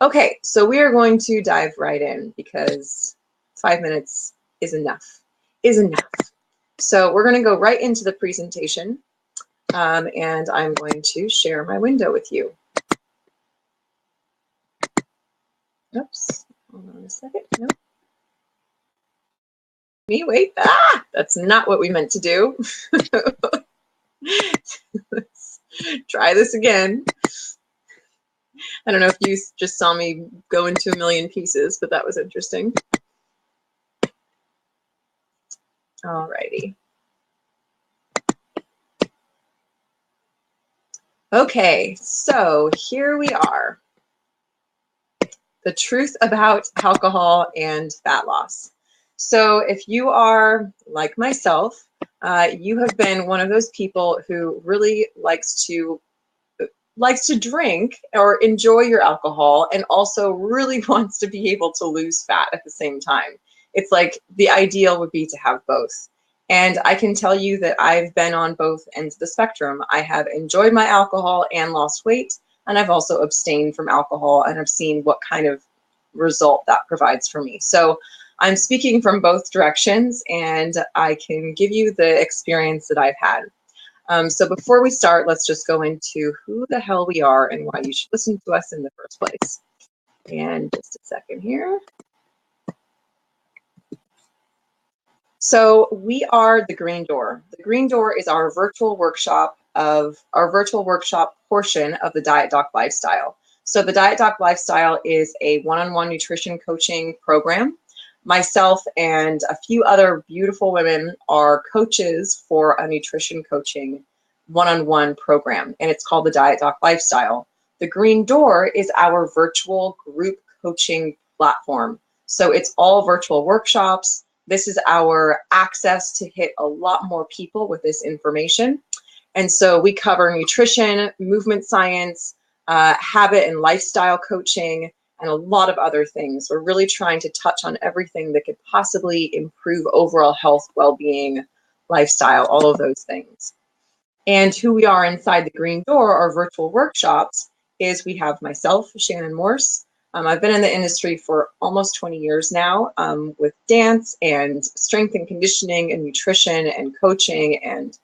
Okay, so we are going to dive right in because 5 minutes is enough, So we're going to go right into the presentation, and I'm going to share my window with you. Oops, hold on a second. No. Me, wait. Ah, that's not what we meant to do. Let's try this again. I don't know if you just saw me go into a million pieces, but that was interesting. Alrighty. Okay, so here we are. The truth about alcohol and fat loss. So if you are like myself, you have been one of those people who really likes to drink or enjoy your alcohol and also really wants to be able to lose fat at the same time. It's like the ideal would be to have both. And I can tell you that I've been on both ends of the spectrum. I have enjoyed my alcohol and lost weight, and I've also abstained from alcohol and I've seen what kind of result that provides for me. So I'm speaking from both directions, and I can give you the experience that I've had. So before we start, let's just go into who the hell we are and why you should listen to us in the first place. And just a second here. So we are the Green Door. The Green Door is our virtual workshop portion of the Diet Doc Lifestyle. So the Diet Doc Lifestyle is a one-on-one nutrition coaching program. Myself and a few other beautiful women are coaches for a nutrition coaching one-on-one program, and it's called the Diet Doc Lifestyle. The Green Door is our virtual group coaching platform. So it's all virtual workshops. This is our access to hit a lot more people with this information. And so we cover nutrition, movement science, habit and lifestyle coaching, and a lot of other things. We're really trying to touch on everything that could possibly improve overall health, well-being, lifestyle, all of those things. And who we are inside the Green Door, our virtual workshops, is we have myself, Shannon Morse. I've been in the industry for almost 20 years now, with dance and strength and conditioning and nutrition and coaching and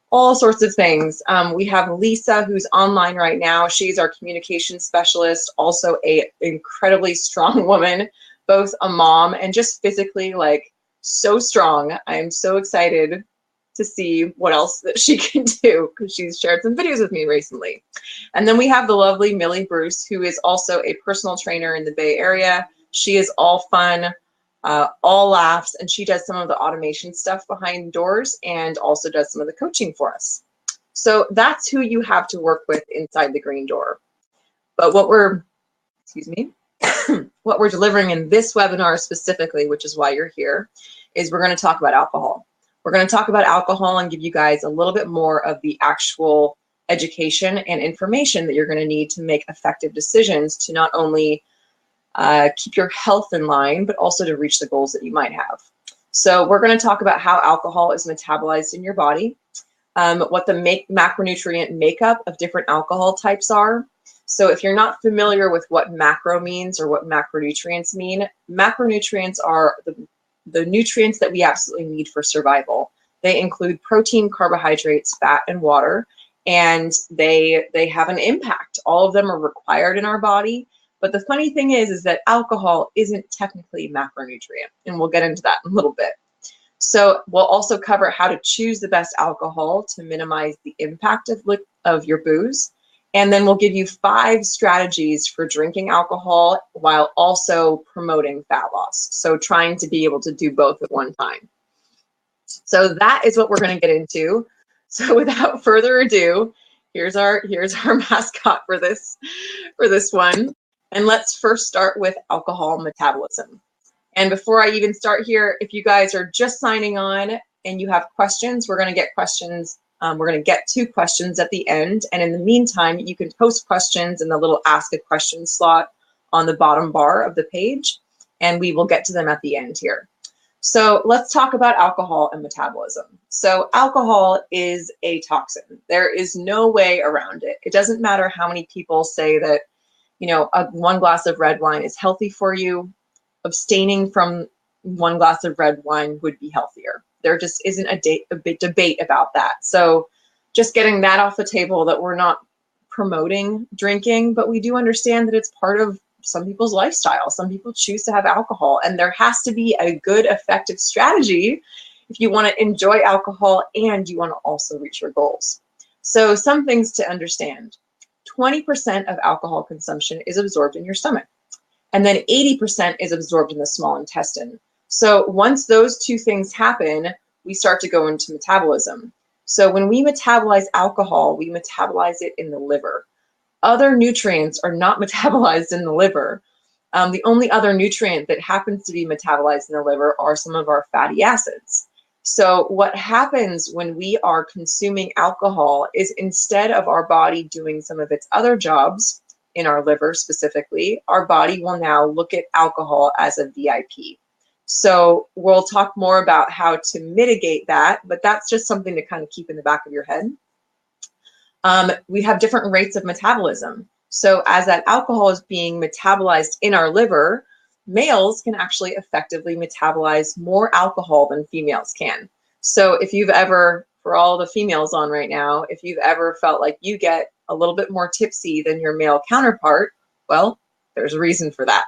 all sorts of things. We have Lisa, who's online right now. She's our communication specialist, also a incredibly strong woman, both a mom and just physically like so strong. I'm so excited to see what else that she can do because she's shared some videos with me recently. And then we have the lovely Millie Bruce, who is also a personal trainer in the Bay Area. She is all fun, all laughs, and she does some of the automation stuff behind doors and also does some of the coaching for us. So that's who you have to work with inside the Green Door. But what we're, what we're delivering in this webinar specifically, which is why you're here, is we're going to talk about alcohol. We're going to talk about alcohol and give you guys a little bit more of the actual education and information that you're going to need to make effective decisions to not only keep your health in line, but also to reach the goals that you might have. So we're going to talk about how alcohol is metabolized in your body, what the macronutrient makeup of different alcohol types are. So if you're not familiar with what macro means or what macronutrients mean, macronutrients are the nutrients that we absolutely need for survival. They include protein, carbohydrates, fat, and water, and they have an impact. All of them are required in our body. But the funny thing is that alcohol isn't technically macronutrient, and we'll get into that in a little bit. So we'll also cover how to choose the best alcohol to minimize the impact of your booze. And then we'll give you 5 strategies for drinking alcohol while also promoting fat loss. So trying to be able to do both at one time. So that is what we're going to get into. So without further ado, here's our mascot for this one. And let's first start with alcohol metabolism. And before I even start here, if you guys are just signing on and you have questions, we're going to get questions. We're going to get 2 questions at the end. And in the meantime, you can post questions in the little ask a question slot on the bottom bar of the page, and we will get to them at the end here. So let's talk about alcohol and metabolism. So alcohol is a toxin. There is no way around it. It doesn't matter how many people say that you know, one glass of red wine is healthy for you. Abstaining from one glass of red wine would be healthier. There just isn't a big debate about that. So just getting that off the table, that we're not promoting drinking, but we do understand that it's part of some people's lifestyle. Some people choose to have alcohol, and there has to be a good, effective strategy if you want to enjoy alcohol and you want to also reach your goals. So some things to understand. 20% of alcohol consumption is absorbed in your stomach, and then 80% is absorbed in the small intestine. So once those two things happen, we start to go into metabolism. So when we metabolize alcohol, we metabolize it in the liver. Other nutrients are not metabolized in the liver. The only other nutrient that happens to be metabolized in the liver are some of our fatty acids. So what happens when we are consuming alcohol is, instead of our body doing some of its other jobs in our liver specifically, our body will now look at alcohol as a VIP. So we'll talk more about how to mitigate that, but that's just something to kind of keep in the back of your head. We have different rates of metabolism. So as that alcohol is being metabolized in our liver, males can actually effectively metabolize more alcohol than females can. So if you've ever, for all the females on right now, if you've ever felt like you get a little bit more tipsy than your male counterpart, well, there's a reason for that.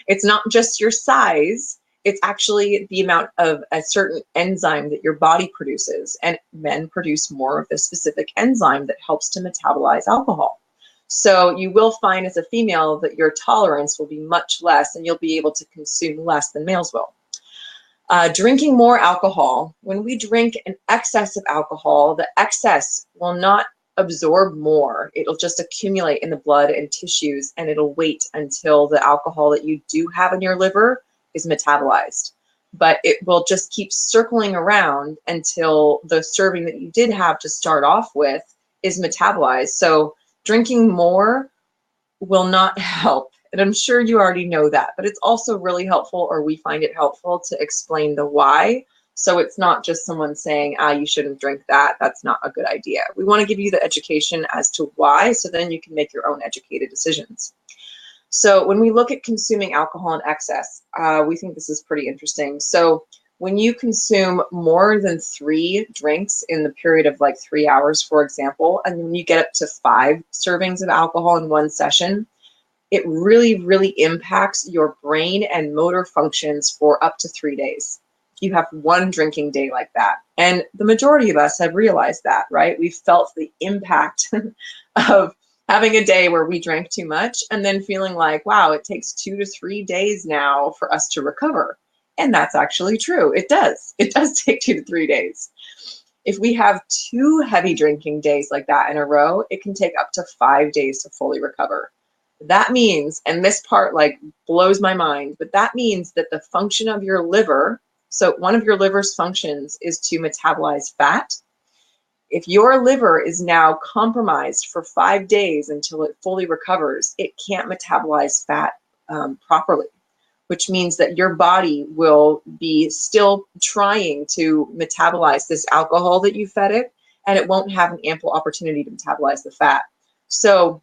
It's not just your size. It's actually the amount of a certain enzyme that your body produces, and men produce more of this specific enzyme that helps to metabolize alcohol. So you will find as a female that your tolerance will be much less, and you'll be able to consume less than males will. Drinking more alcohol. When we drink an excess of alcohol, the excess will not absorb more. It'll just accumulate in the blood and tissues, and it'll wait until the alcohol that you do have in your liver is metabolized. But it will just keep circling around until the serving that you did have to start off with is metabolized. So drinking more will not help. And I'm sure you already know that, but it's also really helpful, or we find it helpful, to explain the why. So it's not just someone saying, you shouldn't drink that. That's not a good idea. We want to give you the education as to why, so then you can make your own educated decisions. So when we look at consuming alcohol in excess, we think this is pretty interesting. So when you consume more than 3 drinks in the period of like 3 hours, for example, and when you get up to 5 servings of alcohol in one session, it really, really impacts your brain and motor functions for up to 3 days. You have one drinking day like that. And the majority of us have realized that, right? We've felt the impact of having a day where we drank too much and then feeling like, wow, it takes 2 to 3 days now for us to recover. And that's actually true. It does. It does take 2 to 3 days. If we have 2 heavy drinking days like that in a row, it can take up to 5 days to fully recover. That means, and this part like blows my mind, but that means that the function of your liver, so one of your liver's functions is to metabolize fat. If your liver is now compromised for 5 days until it fully recovers, it can't metabolize fat properly, which means that your body will be still trying to metabolize this alcohol that you fed it, and it won't have an ample opportunity to metabolize the fat. So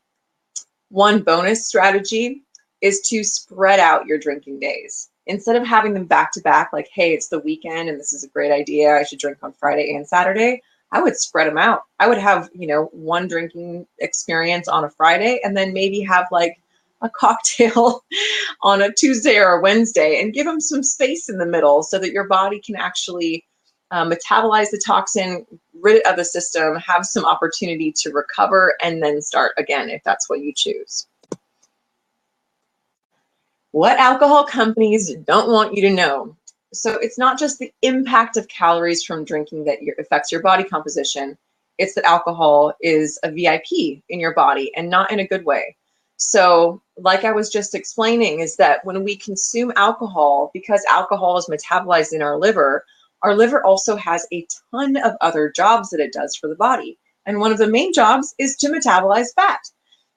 one bonus strategy is to spread out your drinking days. Instead of having them back to back, like, hey, it's the weekend and this is a great idea, I should drink on Friday and Saturday, I would spread them out. I would have, one drinking experience on a Friday, and then maybe have like a cocktail on a Tuesday or a Wednesday, and give them some space in the middle so that your body can actually metabolize the toxin, rid it of the system, have some opportunity to recover, and then start again if that's what you choose. What alcohol companies don't want you to know. So it's not just the impact of calories from drinking that affects your body composition. It's that alcohol is a VIP in your body, and not in a good way. So like I was just explaining, is that when we consume alcohol, because alcohol is metabolized in our liver also has a ton of other jobs that it does for the body. And one of the main jobs is to metabolize fat.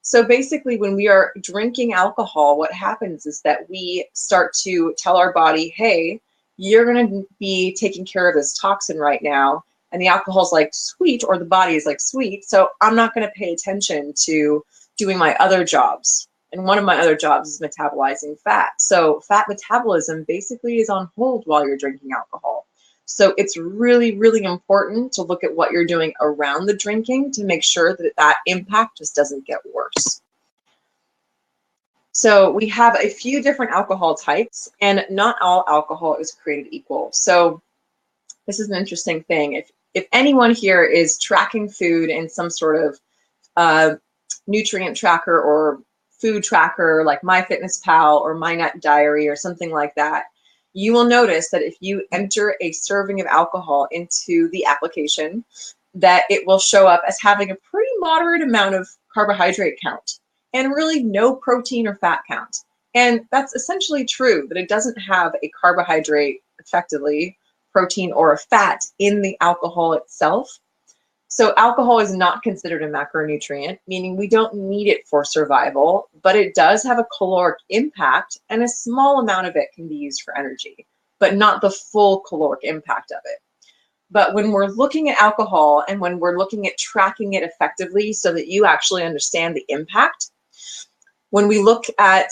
So basically, when we are drinking alcohol, what happens is that we start to tell our body, hey, you're going to be taking care of this toxin right now. And the alcohol is like sweet, or the body is like sweet. So I'm not going to pay attention to doing my other jobs. And one of my other jobs is metabolizing fat. So fat metabolism basically is on hold while you're drinking alcohol. So it's really, really important to look at what you're doing around the drinking to make sure that that impact just doesn't get worse. So we have a few different alcohol types, and not all alcohol is created equal. So this is an interesting thing. If anyone here is tracking food in some sort of nutrient tracker or food tracker like MyFitnessPal or MyNetDiary or something like that, you will notice that if you enter a serving of alcohol into the application, that it will show up as having a pretty moderate amount of carbohydrate count and really no protein or fat count. And that's essentially true, that it doesn't have a carbohydrate, effectively, protein or a fat in the alcohol itself. So alcohol is not considered a macronutrient, meaning we don't need it for survival, but it does have a caloric impact, and a small amount of it can be used for energy, but not the full caloric impact of it. But when we're looking at alcohol and when we're looking at tracking it effectively so that you actually understand the impact, when we look at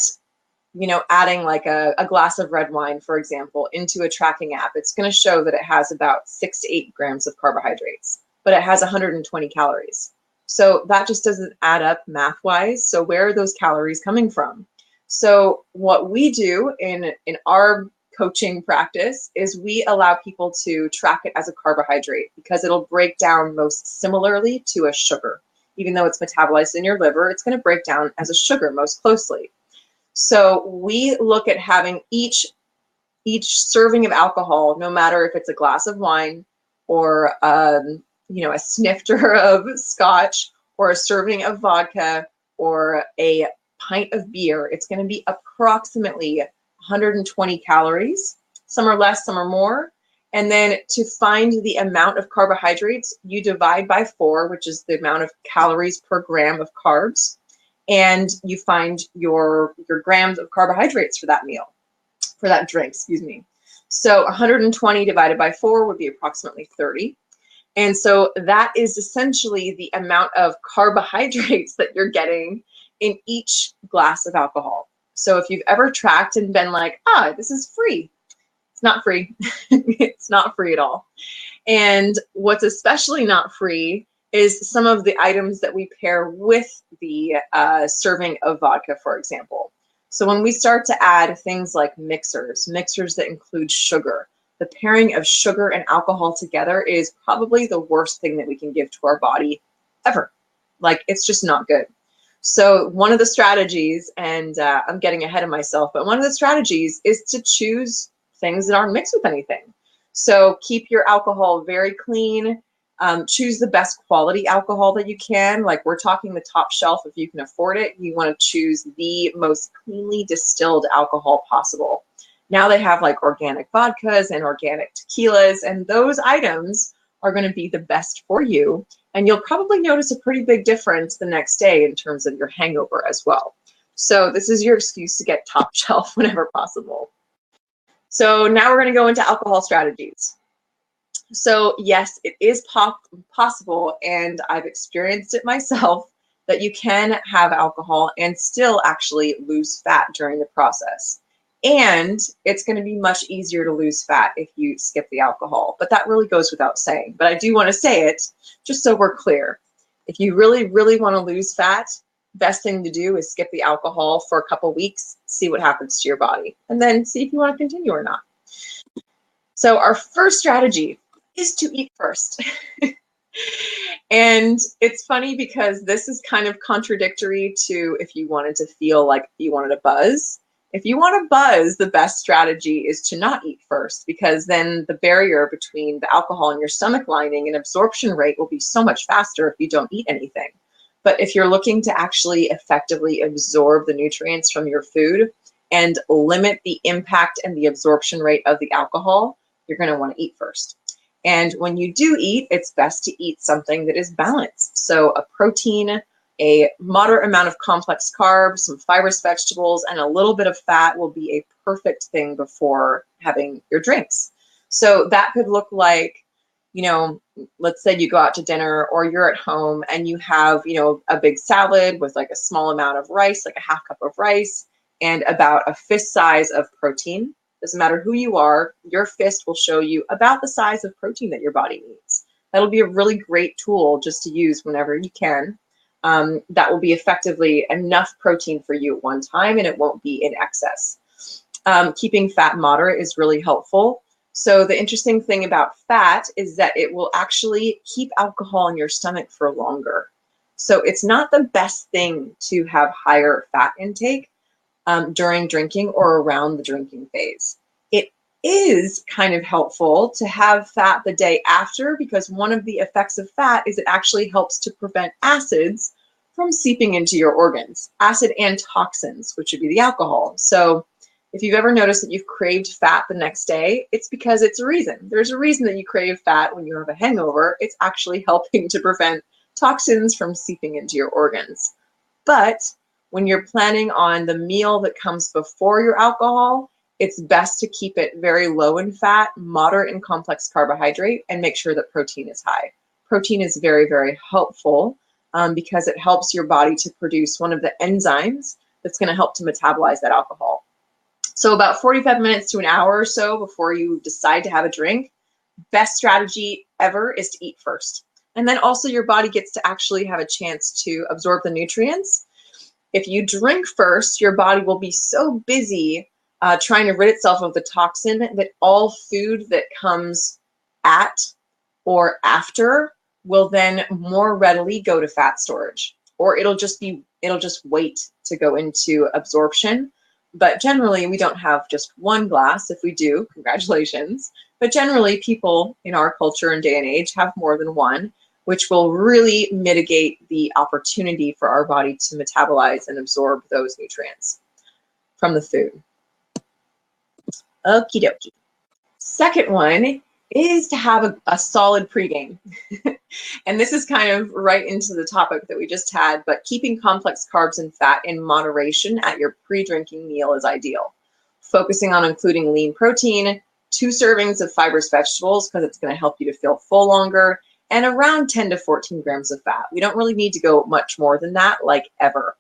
adding like a glass of red wine, for example, into a tracking app, it's going to show that it has about 6 to 8 grams of carbohydrates, but it has 120 calories. So that just doesn't add up math-wise. So where are those calories coming from? So what we do in our coaching practice is we allow people to track it as a carbohydrate because it'll break down most similarly to a sugar. Even though it's metabolized in your liver, it's going to break down as a sugar most closely. So we look at having each serving of alcohol, no matter if it's a glass of wine or a snifter of scotch or a serving of vodka or a pint of beer, it's going to be approximately 120 calories. Some are less, some are more. And then to find the amount of carbohydrates, you divide by 4, which is the amount of calories per gram of carbs. And you find your grams of carbohydrates for that meal, for that drink, excuse me. So 120 divided by 4 would be approximately 30. And so that is essentially the amount of carbohydrates that you're getting in each glass of alcohol. So if you've ever tracked and been like, this is free, it's not free. It's not free at all. And what's especially not free is some of the items that we pair with the serving of vodka, for example. So when we start to add things like mixers that include sugar, the pairing of sugar and alcohol together is probably the worst thing that we can give to our body ever. Like, it's just not good. So one of the strategies, and I'm getting ahead of myself, but one of the strategies is to choose things that aren't mixed with anything. So keep your alcohol very clean. Choose the best quality alcohol that you can. Like, we're talking the top shelf if you can afford it. You want to choose the most cleanly distilled alcohol possible. Now they have like organic vodkas and organic tequilas, and those items are going to be the best for you. And you'll probably notice a pretty big difference the next day in terms of your hangover as well. So this is your excuse to get top shelf whenever possible. So now we're going to go into alcohol strategies. So yes, it is possible, and I've experienced it myself, that you can have alcohol and still actually lose fat during the process. And it's going to be much easier to lose fat if you skip the alcohol. But that really goes without saying. But I do want to say it just so we're clear. If you really, really want to lose fat, best thing to do is skip the alcohol for a couple weeks, see what happens to your body, and then see if you want to continue or not. So our first strategy is to eat first. And it's funny because this is kind of contradictory to if you wanted to feel like you wanted a buzz. If you want a buzz, the best strategy is to not eat first, because then the barrier between the alcohol and your stomach lining and absorption rate will be so much faster if you don't eat anything. But if you're looking to actually effectively absorb the nutrients from your food and limit the impact and the absorption rate of the alcohol, you're going to want to eat first. And when you do eat, it's best to eat something that is balanced. So a protein, a moderate amount of complex carbs, some fibrous vegetables, and a little bit of fat will be a perfect thing before having your drinks. So that could look like, let's say you go out to dinner or you're at home and you have, you know, a big salad with like a small amount of rice, like a half cup of rice, and about a fist size of protein. Doesn't matter who you are, your fist will show you about the size of protein that your body needs. That'll be a really great tool just to use whenever you can. That will be effectively enough protein for you at one time, and it won't be in excess. Keeping fat moderate is really helpful. So the interesting thing about fat is that it will actually keep alcohol in your stomach for longer. So it's not the best thing to have higher fat intake during drinking or around the drinking phase. It is kind of helpful to have fat the day after, because one of the effects of fat is it actually helps to prevent acids from seeping into your organs, acid and toxins, which would be the alcohol. So if you've ever noticed that you've craved fat the next day, it's because it's a reason. There's a reason that you crave fat when you have a hangover. It's actually helping to prevent toxins from seeping into your organs. But when you're planning on the meal that comes before your alcohol, it's best to keep it very low in fat, moderate in complex carbohydrate, and make sure that protein is high. Protein is very, very helpful because it helps your body to produce one of the enzymes that's going to help to metabolize that alcohol. So about 45 minutes to an hour or so before you decide to have a drink, best strategy ever is to eat first. And then also your body gets to actually have a chance to absorb the nutrients. If you drink first, your body will be so busy trying to rid itself of the toxin that all food that comes at or after will then more readily go to fat storage, or it'll just wait to go into absorption. But generally, we don't have just one glass. If we do, congratulations. But generally, people in our culture and day and age have more than one, which will really mitigate the opportunity for our body to metabolize and absorb those nutrients from the food. Okie dokie. Second one is to have a solid pregame. And this is kind of right into the topic that we just had, but keeping complex carbs and fat in moderation at your pre-drinking meal is ideal. Focusing on including lean protein, 2 servings of fibrous vegetables because it's going to help you to feel full longer, and around 10 to 14 grams of fat. We don't really need to go much more than that, like ever.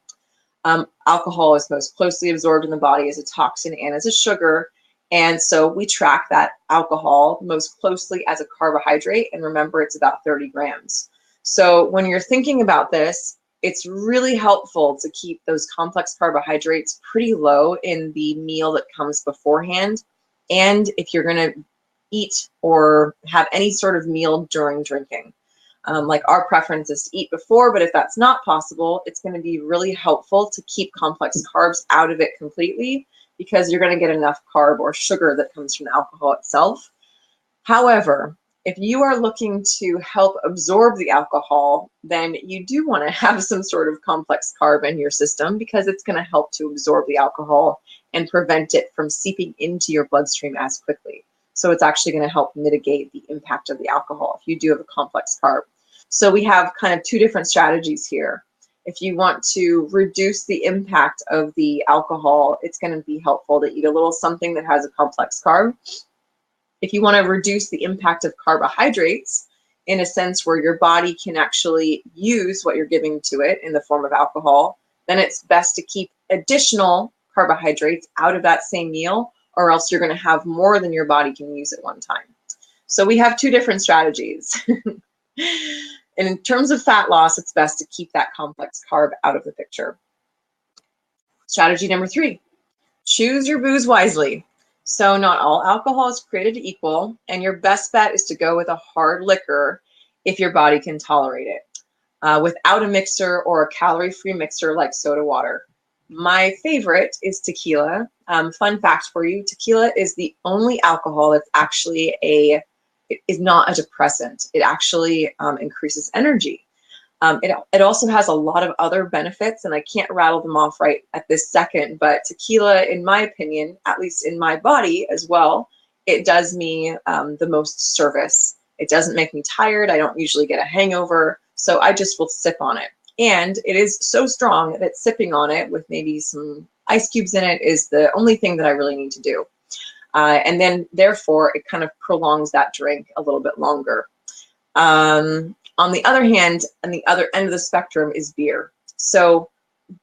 Alcohol is most closely absorbed in the body as a toxin and as a sugar. And so we track that alcohol most closely as a carbohydrate. And remember, it's about 30 grams. So when you're thinking about this, it's really helpful to keep those complex carbohydrates pretty low in the meal that comes beforehand. And if you're going to eat or have any sort of meal during drinking. Like our preference is to eat before, but if that's not possible, it's going to be really helpful to keep complex carbs out of it completely, because you're going to get enough carb or sugar that comes from the alcohol itself. However, if you are looking to help absorb the alcohol, then you do want to have some sort of complex carb in your system, because it's going to help to absorb the alcohol and prevent it from seeping into your bloodstream as quickly. So it's actually going to help mitigate the impact of the alcohol if you do have a complex carb. So we have kind of 2 different strategies here. If you want to reduce the impact of the alcohol, it's going to be helpful to eat a little something that has a complex carb. If you want to reduce the impact of carbohydrates in a sense where your body can actually use what you're giving to it in the form of alcohol, then it's best to keep additional carbohydrates out of that same meal, or else you're going to have more than your body can use at one time. So we have 2 different strategies. And in terms of fat loss, it's best to keep that complex carb out of the picture. Strategy number 3, choose your booze wisely. So not all alcohol is created equal, and your best bet is to go with a hard liquor if your body can tolerate it, without a mixer or a calorie-free mixer like soda water. My favorite is tequila. Fun fact for you, tequila is the only alcohol that's actually it is not a depressant. It actually increases energy. It also has a lot of other benefits, and I can't rattle them off right at this second, but tequila, in my opinion, at least in my body as well, it does me the most service. It doesn't make me tired. I don't usually get a hangover, so I just will sip on it. And it is so strong that sipping on it with maybe some ice cubes in it is the only thing that I really need to do. And then therefore it kind of prolongs that drink a little bit longer. On the other hand, on the other end of the spectrum is beer. So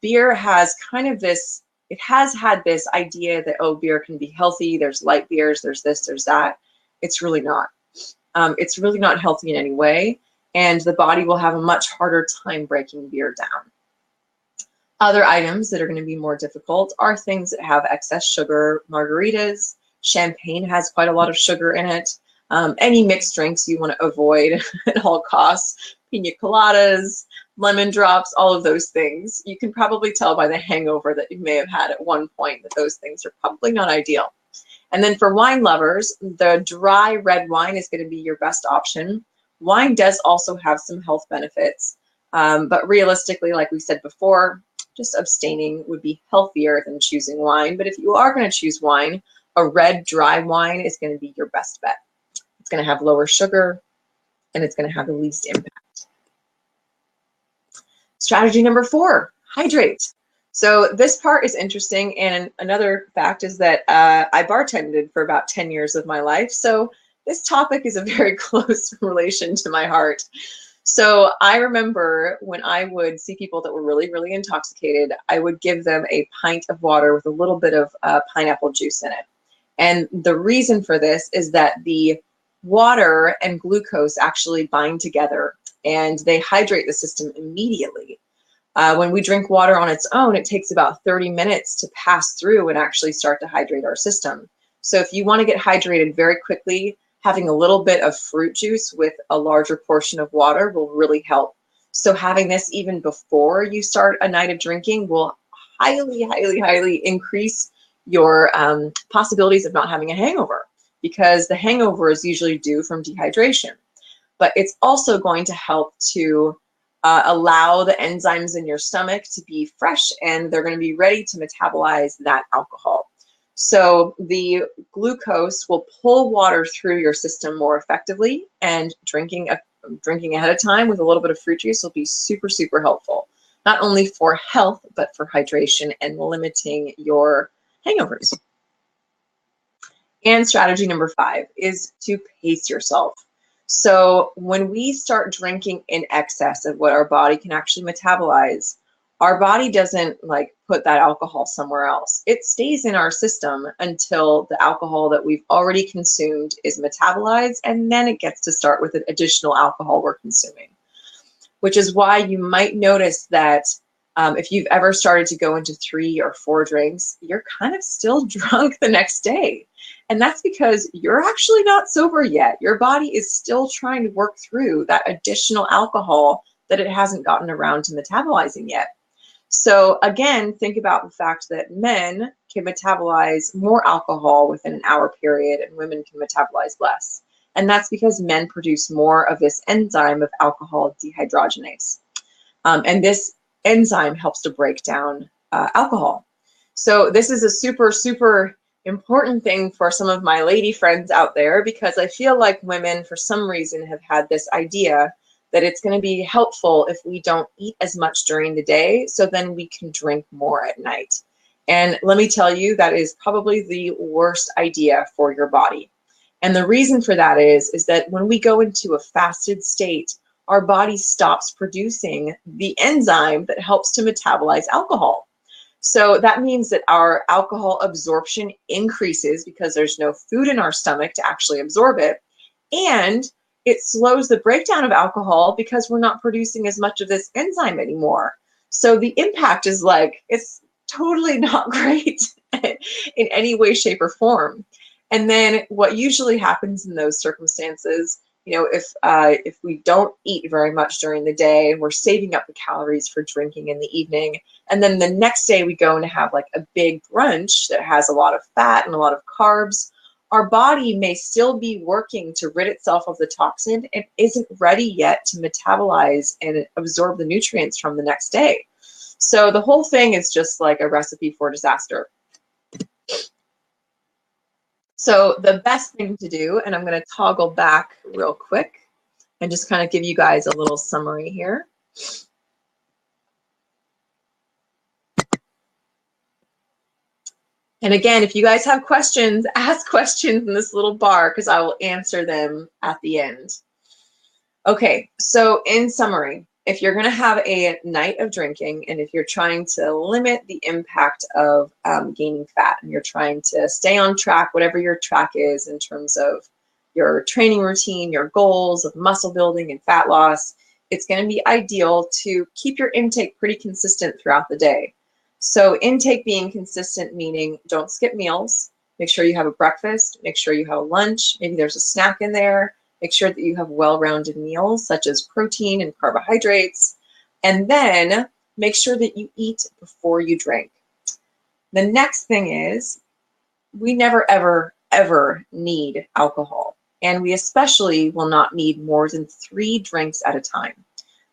beer has kind of this, it has had this idea that, oh, beer can be healthy. There's light beers, there's this, there's that. It's really not. It's really not healthy in any way. And the body will have a much harder time breaking beer down. Other items that are going to be more difficult are things that have excess sugar. Margaritas, champagne has quite a lot of sugar in it. Any mixed drinks you want to avoid at all costs. Pina coladas, lemon drops, all of those things. You can probably tell by the hangover that you may have had at one point that those things are probably not ideal. And then for wine lovers, the dry red wine is going to be your best option. Wine does also have some health benefits, but realistically, like we said before, just abstaining would be healthier than choosing wine. But if you are going to choose wine, a red dry wine is going to be your best bet. It's going to have lower sugar and it's going to have the least impact. Strategy number 4, hydrate. So this part is interesting, and another fact is that I bartended for about 10 years of my life, so this topic is a very close relation to my heart. So I remember when I would see people that were really, really intoxicated, I would give them a pint of water with a little bit of pineapple juice in it. And the reason for this is that the water and glucose actually bind together and they hydrate the system immediately. When we drink water on its own, it takes about 30 minutes to pass through and actually start to hydrate our system. So if you want to get hydrated very quickly, having a little bit of fruit juice with a larger portion of water will really help. So having this even before you start a night of drinking will highly, highly, highly increase your possibilities of not having a hangover, because the hangover is usually due from dehydration. But it's also going to help to allow the enzymes in your stomach to be fresh, and they're going to be ready to metabolize that alcohol. So the glucose will pull water through your system more effectively, and drinking ahead of time with a little bit of fruit juice will be super, super helpful, not only for health, but for hydration and limiting your hangovers. And strategy number 5 is to pace yourself. So when we start drinking in excess of what our body can actually metabolize, our body doesn't like put that alcohol somewhere else. It stays in our system until the alcohol that we've already consumed is metabolized, and then it gets to start with an additional alcohol we're consuming, which is why you might notice that if you've ever started to go into 3 or 4 drinks, you're kind of still drunk the next day. And that's because you're actually not sober yet. Your body is still trying to work through that additional alcohol that it hasn't gotten around to metabolizing yet. So again, think about the fact that men can metabolize more alcohol within an hour period and women can metabolize less. And that's because men produce more of this enzyme of alcohol dehydrogenase. And this enzyme helps to break down alcohol. So this is a super, super important thing for some of my lady friends out there, because I feel like women, for some reason, have had this idea that it's going to be helpful if we don't eat as much during the day, so then we can drink more at night. And let me tell you, that is probably the worst idea for your body. And the reason for that is that when we go into a fasted state, our body stops producing the enzyme that helps to metabolize alcohol. So that means that our alcohol absorption increases because there's no food in our stomach to actually absorb it. And it slows the breakdown of alcohol because we're not producing as much of this enzyme anymore. So the impact is like, it's totally not great in any way, shape, or form. And then what usually happens in those circumstances, you know, if we don't eat very much during the day, we're saving up the calories for drinking in the evening. And then the next day we go and have like a big brunch that has a lot of fat and a lot of carbs. Our body may still be working to rid itself of the toxin and isn't ready yet to metabolize and absorb the nutrients from the next day. So the whole thing is just like a recipe for disaster. So the best thing to do, and I'm going to toggle back real quick and just kind of give you guys a little summary here. And again, if you guys have questions, ask questions in this little bar because I will answer them at the end. Okay, so in summary, if you're going to have a night of drinking and if you're trying to limit the impact of gaining fat and you're trying to stay on track, whatever your track is in terms of your training routine, your goals of muscle building and fat loss, it's going to be ideal to keep your intake pretty consistent throughout the day. So intake being consistent, meaning don't skip meals, make sure you have a breakfast, make sure you have a lunch, maybe there's a snack in there. Make sure that you have well-rounded meals such as protein and carbohydrates, and then make sure that you eat before you drink. The next thing is we never, ever, ever need alcohol, and we especially will not need more than 3 drinks at a time.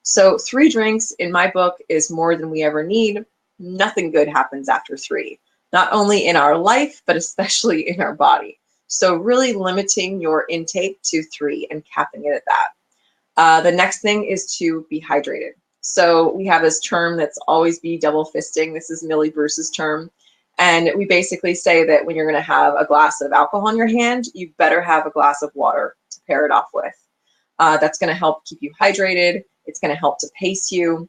So 3 drinks in my book is more than we ever need. Nothing good happens after 3, not only in our life, but especially in our body. So really limiting your intake to 3 and capping it at that. The next thing is to be hydrated. So we have this term that's always be double fisting. This is Millie Bruce's term. And we basically say that when you're going to have a glass of alcohol in your hand, you better have a glass of water to pair it off with. That's going to help keep you hydrated. It's going to help to pace you.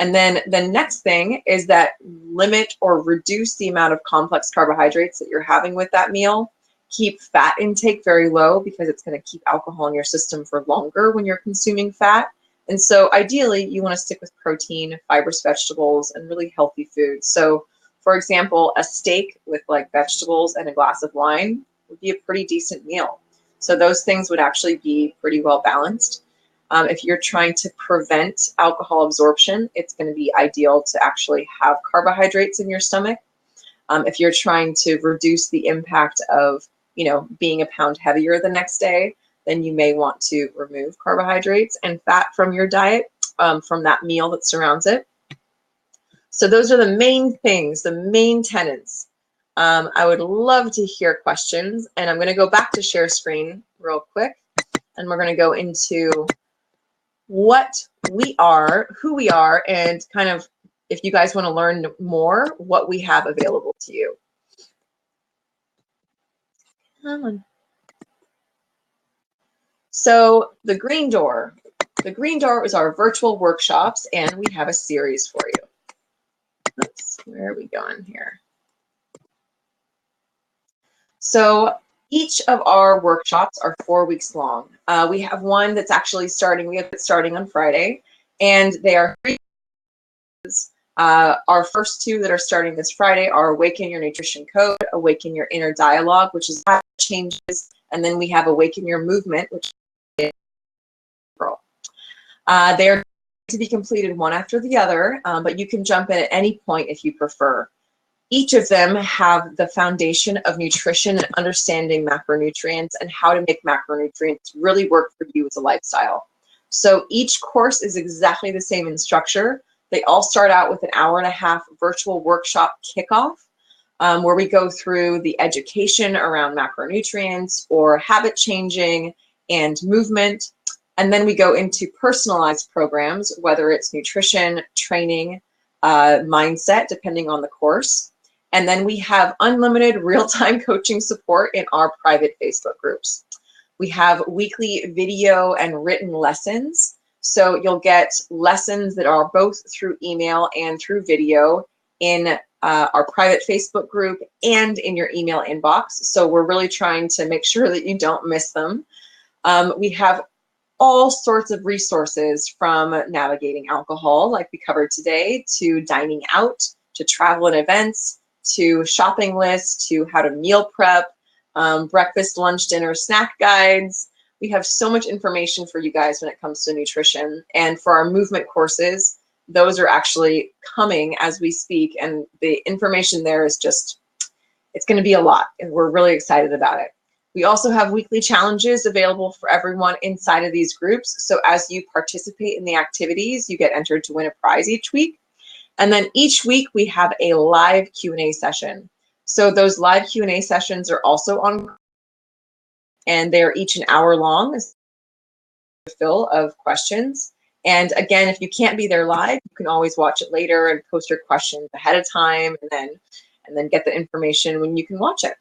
And then the next thing is that limit or reduce the amount of complex carbohydrates that you're having with that meal. Keep fat intake very low because it's going to keep alcohol in your system for longer when you're consuming fat. And so ideally, you want to stick with protein, fibrous vegetables, and really healthy foods. So for example, a steak with like vegetables and a glass of wine would be a pretty decent meal. So those things would actually be pretty well balanced. If you're trying to prevent alcohol absorption, it's going to be ideal to actually have carbohydrates in your stomach. If you're trying to reduce the impact of being a pound heavier the next day, then you may want to remove carbohydrates and fat from your diet, from that meal that surrounds it. So those are the main things, the main tenets. I would love to hear questions, and I'm going to go back to share screen real quick, and we're going to go into what we are, who we are, and kind of, if you guys want to learn more, what we have available to you. Come on. So the green door is our virtual workshops, and we have a series for you. Oops, where are we going here? So each of our workshops are 4 weeks long. We have one that's actually starting, we have it starting on Friday, and they are 3 weeks. Our first 2 that are starting this Friday are Awaken Your Nutrition Code, Awaken Your Inner Dialogue, which is habit changes, and then we have Awaken Your Movement, which is April. They are to be completed one after the other, but you can jump in at any point if you prefer. Each of them have the foundation of nutrition and understanding macronutrients and how to make macronutrients really work for you as a lifestyle. So each course is exactly the same in structure. They all start out with an 1.5-hour virtual workshop kickoff, where we go through the education around macronutrients or habit changing and movement. And then we go into personalized programs, whether it's nutrition, training, mindset, depending on the course. And then we have unlimited real-time coaching support in our private Facebook groups. We have weekly video and written lessons. So you'll get lessons that are both through email and through video in our private Facebook group and in your email inbox. So we're really trying to make sure that you don't miss them. We have all sorts of resources, from navigating alcohol, like we covered today, to dining out, to travel and events, to shopping lists, to how to meal prep, breakfast, lunch, dinner, snack guides. We have so much information for you guys when it comes to nutrition. And for our movement courses, those are actually coming as we speak. And the information there is just, it's going to be a lot. And we're really excited about it. We also have weekly challenges available for everyone inside of these groups. So as you participate in the activities, you get entered to win a prize each week. And then each week we have a live Q&A session. So those live Q&A sessions are also on, and they're each an hour long, full of questions. And again, if you can't be there live, you can always watch it later and post your questions ahead of time, and then get the information when you can watch it.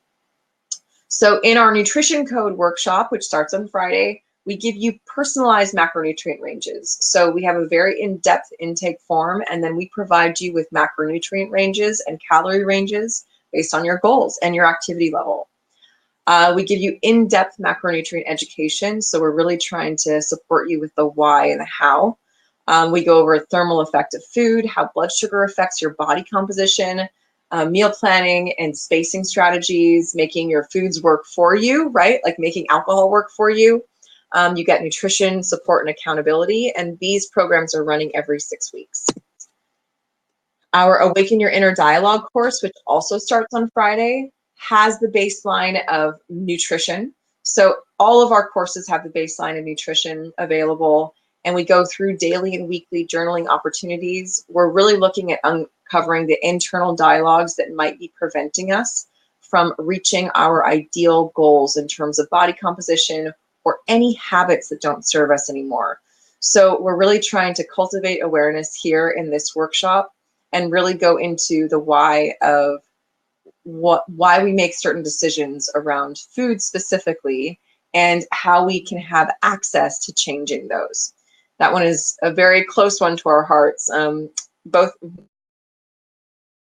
So in our Nutrition Code workshop, which starts on Friday, We give you personalized macronutrient ranges. So we have a very in-depth intake form, and then we provide you with macronutrient ranges and calorie ranges based on your goals and your activity level. We give you in-depth macronutrient education. So we're really trying to support you with the why and the how. We go over thermal effect of food, how blood sugar affects your body composition, meal planning and spacing strategies, making your foods work for you, right? Like making alcohol work for you. You get nutrition, support, and accountability. And these programs are running every 6 weeks. Our Awaken Your Inner Dialogue course, which also starts on Friday, has the baseline of nutrition. So all of our courses have the baseline of nutrition available, and we go through daily and weekly journaling opportunities. We're really looking at uncovering the internal dialogues that might be preventing us from reaching our ideal goals in terms of body composition or any habits that don't serve us anymore. So we're really trying to cultivate awareness here in this workshop and really go into the why of why we make certain decisions around food specifically and how we can have access to changing those. That one is a very close one to our hearts.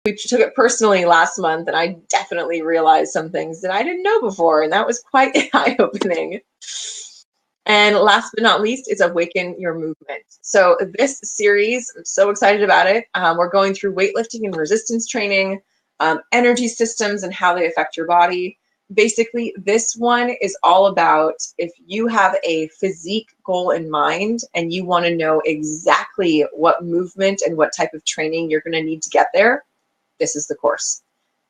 We took it personally last month, and I definitely realized some things that I didn't know before, and that was quite eye-opening. And last but not least is Awaken Your Movement. So this series, I'm so excited about it. We're going through weightlifting and resistance training, energy systems and how they affect your body. Basically, this one is all about if you have a physique goal in mind and you want to know exactly what movement and what type of training you're going to need to get there, this is the course.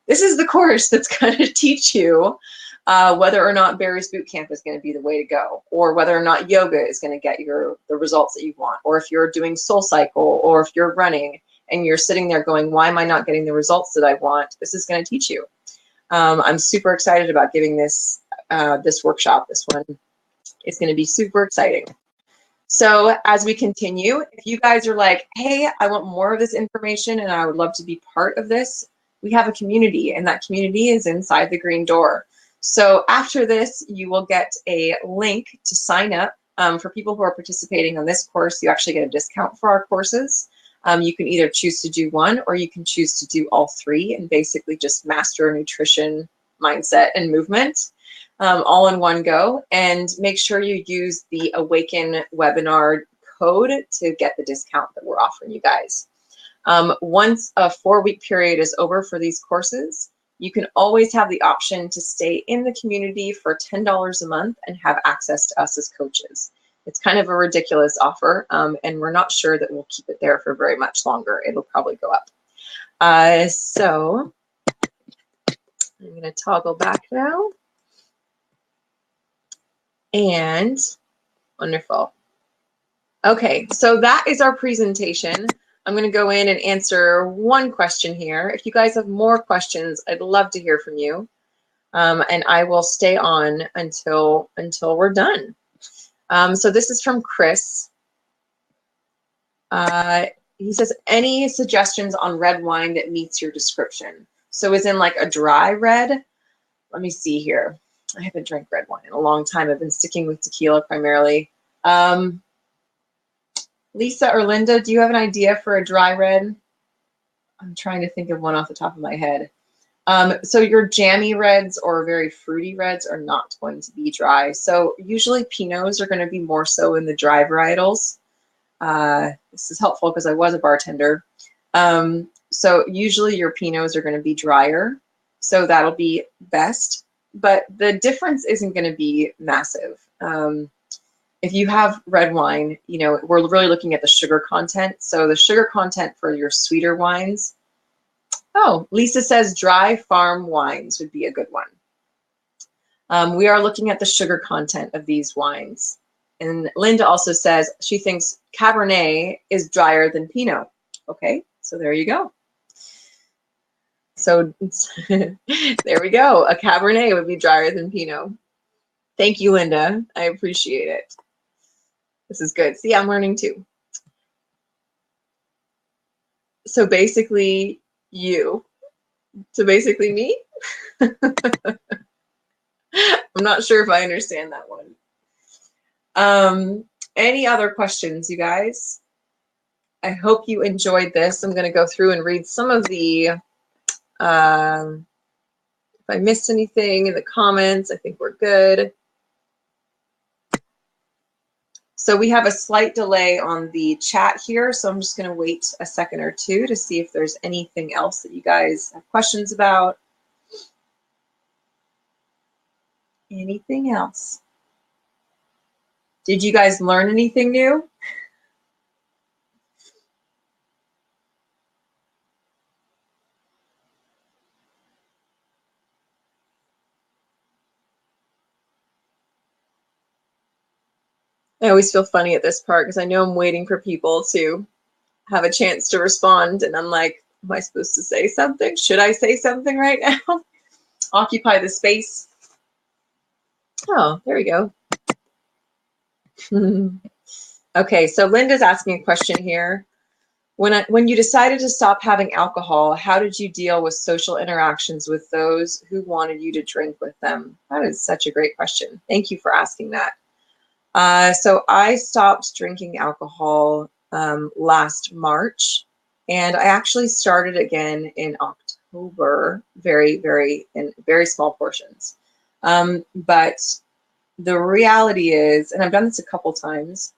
This is the course that's going to teach you whether or not Barry's Bootcamp is going to be the way to go, or whether or not yoga is going to get the results that you want, or if you're doing SoulCycle, or if you're running and you're sitting there going, why am I not getting the results that I want? This is going to teach you. I'm super excited about giving this workshop. This one is going to be super exciting. So as we continue, if you guys are like, hey, I want more of this information and I would love to be part of this, we have a community, and that community is inside the green door. So after this, you will get a link to sign up. For people who are participating on this course, you actually get a discount for our courses. You can either choose to do one, or you can choose to do all three and basically just master nutrition, mindset, and movement all in one go. And make sure you use the Awaken webinar code to get the discount that we're offering you guys. Once a 4-week period is over for these courses, you can always have the option to stay in the community for $10 a month and have access to us as coaches. It's kind of a ridiculous offer, and we're not sure that we'll keep it there for very much longer. It'll probably go up. So I'm going to toggle back now. And wonderful. Okay, so that is our presentation. I'm going to go in and answer one question here. If you guys have more questions, I'd love to hear from you. And I will stay on until we're done. So this is from Chris. He says, any suggestions on red wine that meets your description? So is in like a dry red? Let me see here. I haven't drank red wine in a long time. I've been sticking with tequila primarily. Lisa or Linda, do you have an idea for a dry red? I'm trying to think of one off the top of my head. So your jammy reds or very fruity reds are not going to be dry. So usually Pinots are going to be more so in the dry varietals. This is helpful because I was a bartender. So usually your Pinots are going to be drier. So that'll be best. But the difference isn't going to be massive. If you have red wine, you know, we're really looking at the sugar content. So the sugar content for your sweeter wines. Oh, Lisa says dry farm wines would be a good one. We are looking at the sugar content of these wines. And Linda also says she thinks Cabernet is drier than Pinot. Okay, so there you go. So there we go. A Cabernet would be drier than Pinot. Thank you, Linda. I appreciate it. This is good. See, I'm learning too. So basically you. So basically me? I'm not sure if I understand that one. Any other questions, you guys? I hope you enjoyed this. I'm going to go through and read some of the, if I missed anything in the comments, I think we're good. So we have a slight delay on the chat here, so I'm just going to wait a second or two to see if there's anything else that you guys have questions about. Anything else? Did you guys learn anything new? I always feel funny at this part because I know I'm waiting for people to have a chance to respond, and I'm like, am I supposed to say something? Should I say something right now? Occupy the space. Oh, there we go. Okay, so Linda's asking a question here. When you decided to stop having alcohol, how did you deal with social interactions with those who wanted you to drink with them? That is such a great question. Thank you for asking that. So I stopped drinking alcohol last March, and I actually started again in October, in very small portions. But the reality is, and I've done this a couple times,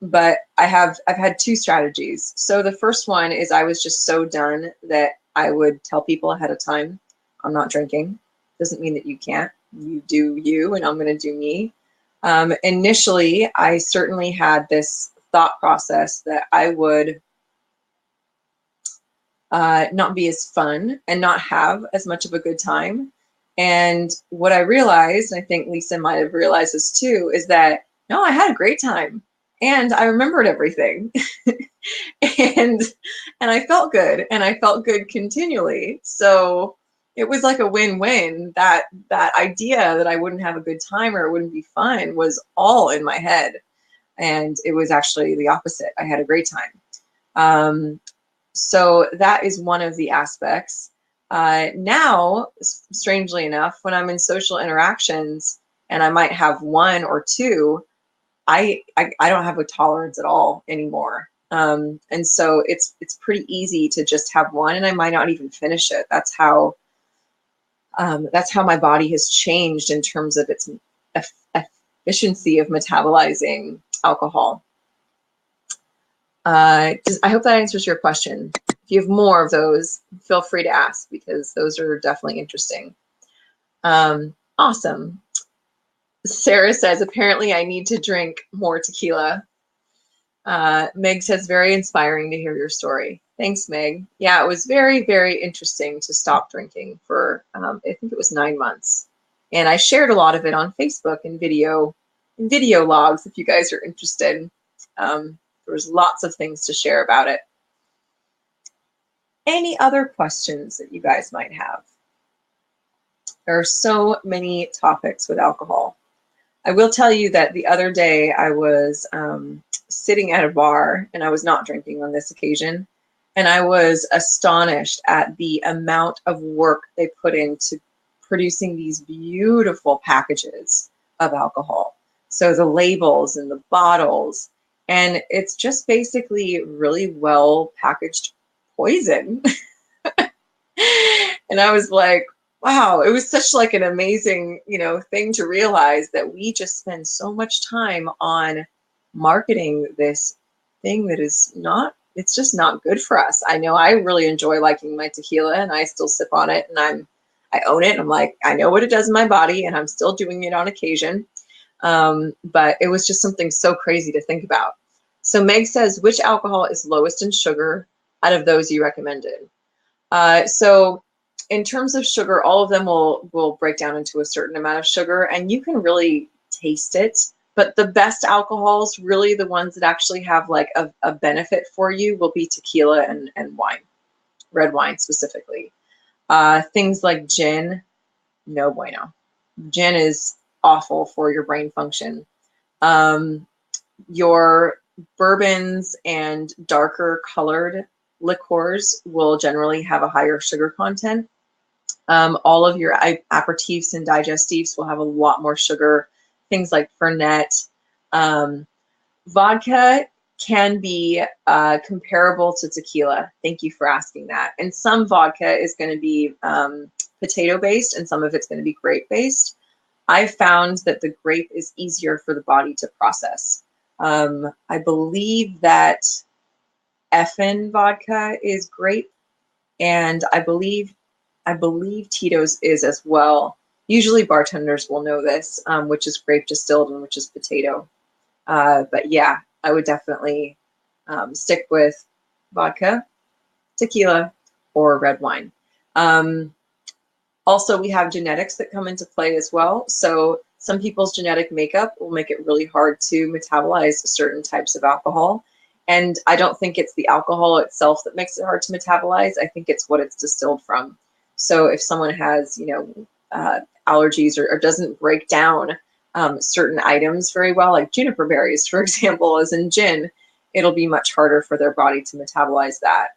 but I've had two strategies. So the first one is I was just so done that I would tell people ahead of time, I'm not drinking. Doesn't mean that you can't. You do you, and I'm going to do me. Initially, I certainly had this thought process that I would not be as fun and not have as much of a good time. And what I realized, and I think Lisa might have realized this too, is that no, I had a great time and I remembered everything. and I felt good, and I felt good continually. So it was like a win-win. That idea that I wouldn't have a good time or it wouldn't be fun was all in my head. And it was actually the opposite. I had a great time. So that is one of the aspects. Now, strangely enough, when I'm in social interactions and I might have one or two, I don't have a tolerance at all anymore. And so it's pretty easy to just have one, and I might not even finish it. That's how my body has changed in terms of its efficiency of metabolizing alcohol. I hope that answers your question. If you have more of those, feel free to ask, because those are definitely interesting. Awesome. Sarah says, apparently I need to drink more tequila. Meg says, very inspiring to hear your story. Thanks, Meg. Yeah, it was very, very interesting to stop drinking for, I think it was 9 months. And I shared a lot of it on Facebook and video logs if you guys are interested. There was lots of things to share about it. Any other questions that you guys might have? There are so many topics with alcohol. I will tell you that the other day I was sitting at a bar, and I was not drinking on this occasion, and I was astonished at the amount of work they put into producing these beautiful packages of alcohol. So the labels and the bottles, and it's just basically really well packaged poison. And I was like, wow, it was such like an amazing, thing to realize that we just spend so much time on marketing this thing that is not, it's just not good for us. I know I really enjoy liking my tequila, and I still sip on it, and I own it. And I'm like, I know what it does in my body, and I'm still doing it on occasion. But it was just something so crazy to think about. So Meg says, which alcohol is lowest in sugar out of those you recommended? So in terms of sugar, all of them will break down into a certain amount of sugar, and you can really taste it. But the best alcohols, really the ones that actually have like a benefit for you, will be tequila and wine, red wine specifically. Things like gin, no bueno. Gin is awful for your brain function. Your bourbons and darker colored liqueurs will generally have a higher sugar content. All of your aperitifs and digestives will have a lot more sugar. Things like Fernet, Vodka can be comparable to tequila. Thank you for asking that. And some vodka is going to be potato-based, and some of it's going to be grape-based. I found that the grape is easier for the body to process. I believe that Effin vodka is grape, and I believe Tito's is as well. Usually bartenders will know this, which is grape distilled and which is potato. But yeah, I would definitely stick with vodka, tequila, or red wine. Also, we have genetics that come into play as well. So some people's genetic makeup will make it really hard to metabolize certain types of alcohol. And I don't think it's the alcohol itself that makes it hard to metabolize. I think it's what it's distilled from. So if someone has, allergies or doesn't break down certain items very well, like juniper berries, for example, as in gin, it'll be much harder for their body to metabolize that.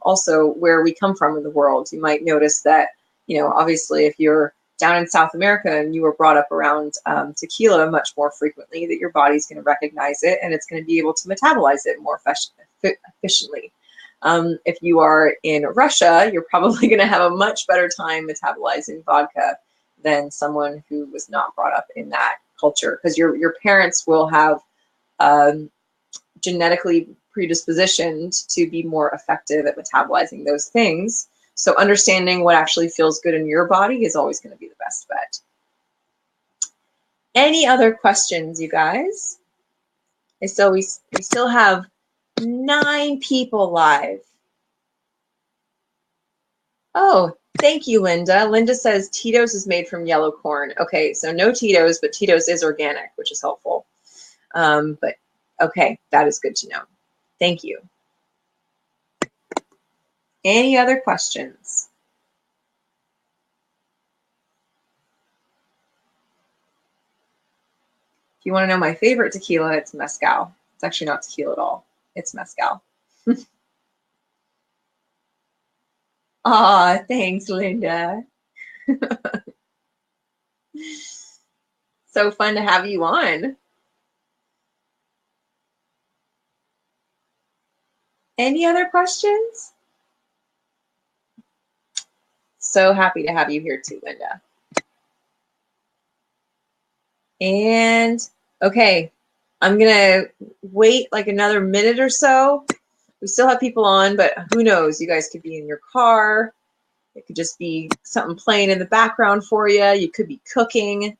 Also, where we come from in the world, you might notice that, obviously if you're down in South America and you were brought up around tequila much more frequently, that your body's going to recognize it and it's going to be able to metabolize it more efficiently. If you are in Russia, you're probably going to have a much better time metabolizing vodka than someone who was not brought up in that culture, because your parents will have genetically predispositioned to be more effective at metabolizing those things. So understanding what actually feels good in your body is always going to be the best bet. Any other questions, you guys? And so we still have 9 people live. Oh, thank you, Linda. Linda says Tito's is made from yellow corn. Okay, so no Tito's, but Tito's is organic, which is helpful. But okay, that is good to know. Thank you. Any other questions? If you want to know my favorite tequila, it's mezcal. It's actually not tequila at all. It's mezcal. Aw, thanks, Linda. So fun to have you on. Any other questions? So happy to have you here too, Linda. And okay, I'm gonna wait like another minute or so. We still have people on, but who knows? You guys could be in your car. It could just be something playing in the background for you. You could be cooking.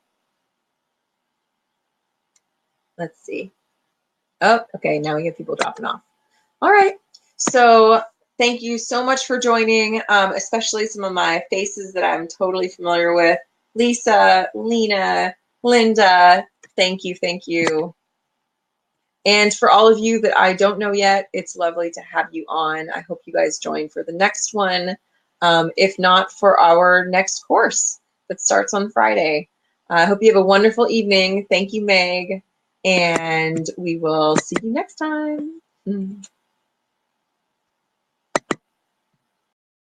Let's see. Oh, okay, now we have people dropping off. All right, so thank you so much for joining, especially some of my faces that I'm totally familiar with. Lisa, Lena, Linda, thank you, thank you. And for all of you that I don't know yet, it's lovely to have you on. I hope you guys join for the next one, if not for our next course that starts on Friday. I hope you have a wonderful evening. Thank you, Meg, and we will see you next time.